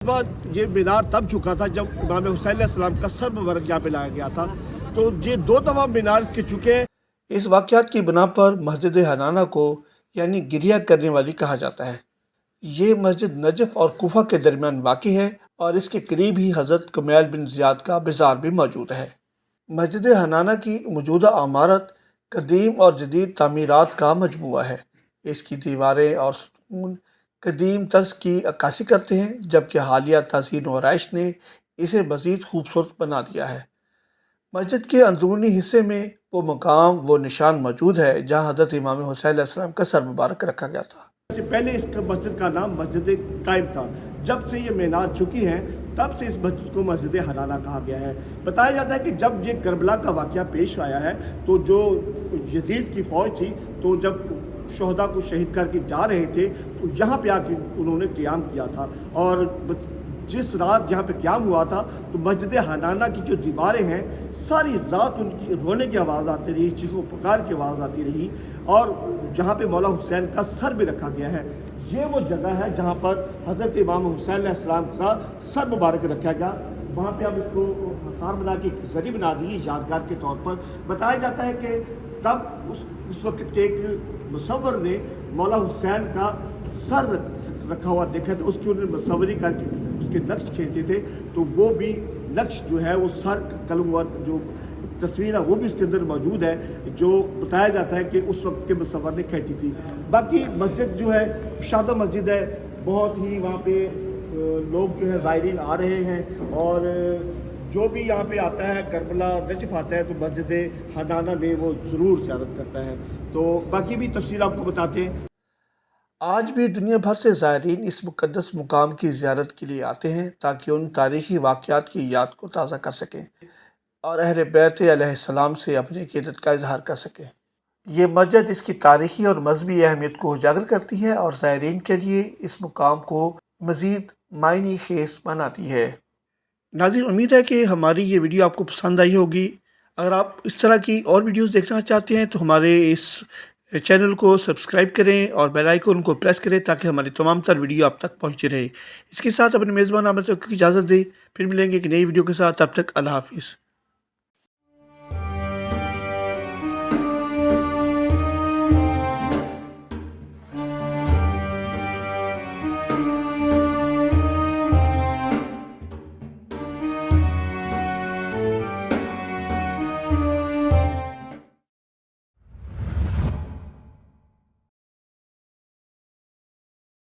بعد یہ مینار تب جھکا تھا جب امام حسین علیہ السلام کا سر مبارک یہاں پہ لایا گیا تھا، تو یہ دو تمام مینار اس کے چکے ہیں۔ اس واقعات کی بنا پر مسجد حنانہ کو یعنی گریہ کرنے والی کہا جاتا ہے۔ یہ مسجد نجف اور کوفہ کے درمیان واقع ہے اور اس کے قریب ہی حضرت کمیل بن زیاد کا مزار بھی موجود ہے۔ مسجد حنانہ کی موجودہ عمارت قدیم اور جدید تعمیرات کا مجموعہ ہے۔ اس کی دیواریں اور ستون قدیم طرز کی عکاسی کرتے ہیں، جبکہ حالیہ تحسین و آرائش نے اسے مزید خوبصورت بنا دیا ہے۔ مسجد کے اندرونی حصے میں وہ مقام و نشان موجود ہے جہاں حضرت امام حسین علیہ السلام کا سر مبارک رکھا گیا تھا۔ اس سے پہلے اس مسجد کا نام مسجد قائم تھا۔ جب سے یہ مینار جھکی ہیں تب سے اس مسجد کو مسجد حنانہ کہا گیا ہے۔ بتایا جاتا ہے کہ جب یہ کربلا کا واقعہ پیش آیا ہے تو جو یزید کی فوج تھی، تو جب شہداء کو شہید کر کے جا رہے تھے تو یہاں پہ آ کے انہوں نے قیام کیا تھا، اور جس رات جہاں پہ قیام ہوا تھا تو مسجد حنانہ کی جو دیواریں ہیں ساری رات ان کی رونے کی آواز آتی رہی، چیخ و پکار کی آواز آتی رہی، اور جہاں پہ مولا حسین کا سر بھی رکھا گیا ہے۔ یہ وہ جگہ ہے جہاں پر حضرت امام حسین علیہ السلام کا سر مبارک رکھا گیا۔ وہاں پہ اب اس کو حصار بنا کے ایک زری بنا دی یادگار کے طور پر۔ بتایا جاتا ہے کہ تب اس وقت کے ایک مصور نے مولا حسین کا سر رکھا ہوا دیکھا تھا، اس کی انہوں نے مصوری کر کے اس کے نقش کھینچے تھے، تو وہ بھی نقش جو ہے وہ سر قلم و جو تصویر ہے وہ بھی اس کے اندر موجود ہے، جو بتایا جاتا ہے کہ اس وقت کے مصور نے کھینچی تھی۔ باقی مسجد جو ہے شادہ مسجد ہے، بہت ہی وہاں پہ لوگ جو ہے زائرین آ رہے ہیں، اور جو بھی یہاں پہ آتا ہے کربلا نجف آتا ہے تو مسجد حنانہ میں وہ ضرور زیارت کرتا ہے۔ تو باقی بھی تفصیل آپ کو بتاتے ہیں۔ آج بھی دنیا بھر سے زائرین اس مقدس مقام کی زیارت کے لیے آتے ہیں تاکہ ان تاریخی واقعات کی یاد کو تازہ کر سکیں اور اہل بیت علیہ السلام سے اپنی عقیدت کا اظہار کر سکیں۔ یہ مسجد اس کی تاریخی اور مذہبی اہمیت کو اجاگر کرتی ہے اور زائرین کے لیے اس مقام کو مزید معنی خیز بناتی ہے۔ ناظرین، امید ہے کہ ہماری یہ ویڈیو آپ کو پسند آئی ہوگی۔ اگر آپ اس طرح کی اور ویڈیوز دیکھنا چاہتے ہیں تو ہمارے اس چینل کو سبسکرائب کریں اور بیل آئیکن کو پریس کریں تاکہ ہماری تمام تر ویڈیو آپ تک پہنچے رہے۔ اس کے ساتھ اپنے میزبان عامر کو اجازت دیں، پھر ملیں گے ایک نئی ویڈیو کے ساتھ، تب تک اللہ حافظ۔